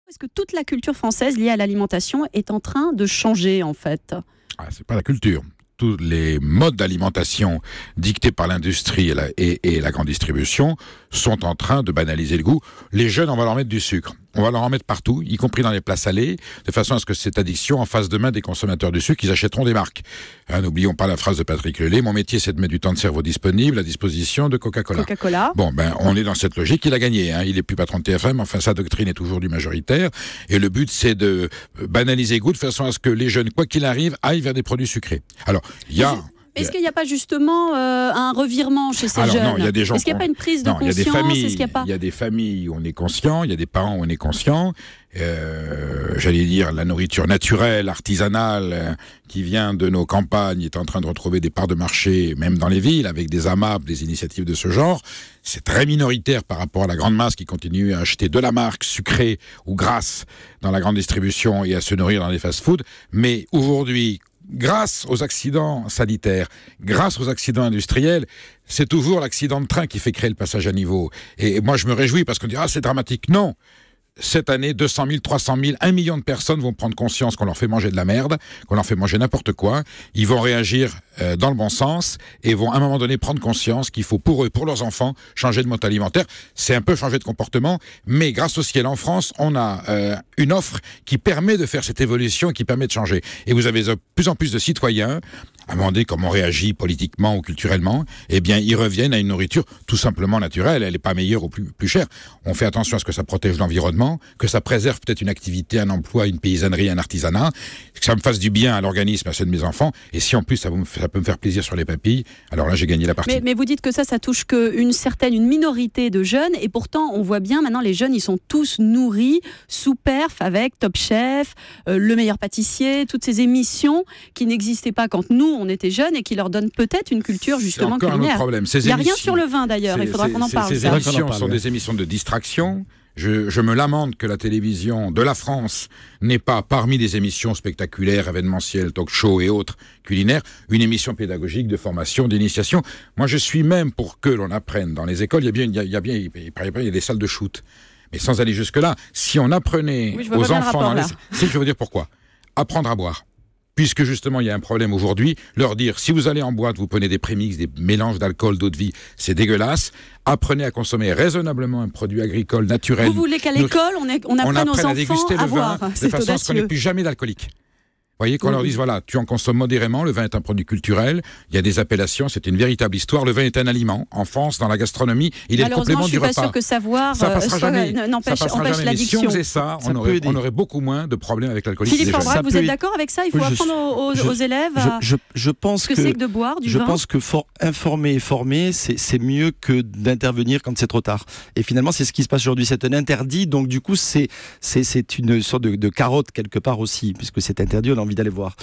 Est-ce que toute la culture française liée à l'alimentation est en train de changer, en fait? C'est pas la culture. Tous les modes d'alimentation dictés par l'industrie et la grande distribution sont en train de banaliser le goût. Les jeunes, on va leur mettre du sucre. On va leur en mettre partout, y compris dans les plats salés, de façon à ce que cette addiction en fasse demain des consommateurs de sucre, ils achèteront des marques. N'oublions pas la phrase de Patrick Lelay, mon métier c'est de mettre du temps de cerveau disponible à disposition de Coca-Cola. Bon, on est dans cette logique, il a gagné, il est plus patron de TF1, enfin sa doctrine est toujours du majoritaire, et le but c'est de banaliser le goût de façon à ce que les jeunes, quoi qu'il arrive, aillent vers des produits sucrés. Alors, il y a... Est-ce qu'il n'y a pas justement un revirement chez ces jeunes? Non, il y a des gens. Est-ce qu'il n'y a pas une prise de conscience? Il y a des familles où on est conscient, il y a des parents où on est conscient. J'allais dire, la nourriture naturelle, artisanale, qui vient de nos campagnes, est en train de retrouver des parts de marché, même dans les villes, avec des AMAP, des initiatives de ce genre. C'est très minoritaire par rapport à la grande masse qui continue à acheter de la marque sucrée ou grasse dans la grande distribution et à se nourrir dans les fast-foods. Mais aujourd'hui, grâce aux accidents sanitaires, grâce aux accidents industriels, c'est toujours l'accident de train qui fait créer le passage à niveau. Et moi, je me réjouis parce qu'on dit « Ah, c'est dramatique ». Non. Cette année, 200 000, 300 000, 1 million de personnes vont prendre conscience qu'on leur fait manger de la merde, qu'on leur fait manger n'importe quoi. Ils vont réagir dans le bon sens et vont à un moment donné prendre conscience qu'il faut pour eux, pour leurs enfants, changer de mode alimentaire. C'est un peu changer de comportement, mais grâce au ciel en France, on a une offre qui permet de faire cette évolution, qui permet de changer. Et vous avez de plus en plus de citoyens, à demander comment on réagit politiquement ou culturellement, eh bien, ils reviennent à une nourriture tout simplement naturelle. Elle n'est pas meilleure ou plus chère. On fait attention à ce que ça protège l'environnement, que ça préserve peut-être une activité, un emploi, une paysannerie, un artisanat, que ça me fasse du bien à l'organisme, à ceux de mes enfants. Et si en plus ça peut me faire plaisir sur les papilles, alors là j'ai gagné la partie. Mais vous dites que ça touche qu'une minorité de jeunes, et pourtant on voit bien maintenant les jeunes, ils sont tous nourris sous perf avec Top Chef, Le Meilleur Pâtissier, toutes ces émissions qui n'existaient pas quand nous on était jeunes et qui leur donnent peut-être une culture justement culinaire. Il n'y a rien sur le vin d'ailleurs, il faudra qu'on en parle. Ces émissions sont des émissions de distraction. Je me lamente que la télévision de la France n'ait pas, parmi les émissions spectaculaires, événementielles, talk-show et autres culinaires, une émission pédagogique de formation, d'initiation. Moi, je suis même pour que l'on apprenne dans les écoles, il y a des salles de shoot. Mais sans aller jusque-là, si on apprenait aux enfants... je veux dire pourquoi. Apprendre à boire. Puisque justement il y a un problème aujourd'hui, leur dire si vous allez en boîte, vous prenez des prémix, des mélanges d'alcool, d'eau de vie, c'est dégueulasse. Apprenez à consommer raisonnablement un produit agricole naturel. Vous voulez qu'à l'école on apprenne aux enfants à déguster le vin de façon à ce qu'on n'ait plus jamais d'alcoolique. Vous voyez, qu'on leur dise, voilà, tu en consommes modérément, le vin est un produit culturel, il y a des appellations, c'est une véritable histoire, le vin est un aliment. En France, dans la gastronomie, il est le complément du repas. Je suis pas sûr que savoir passera jamais. empêche l'addiction. Si on faisait ça, on aurait beaucoup moins de problèmes avec l'alcoolisme. Philippe Forbrac, vous êtes d'accord avec ça? Il faut apprendre aux élèves ce que c'est que de boire du vin. Je pense que informer et former, c'est mieux que d'intervenir quand c'est trop tard. Et finalement, c'est ce qui se passe aujourd'hui. C'est un interdit, donc du coup, c'est une sorte de carotte quelque part aussi, puisque c'est interdit, on a envie d'aller voir.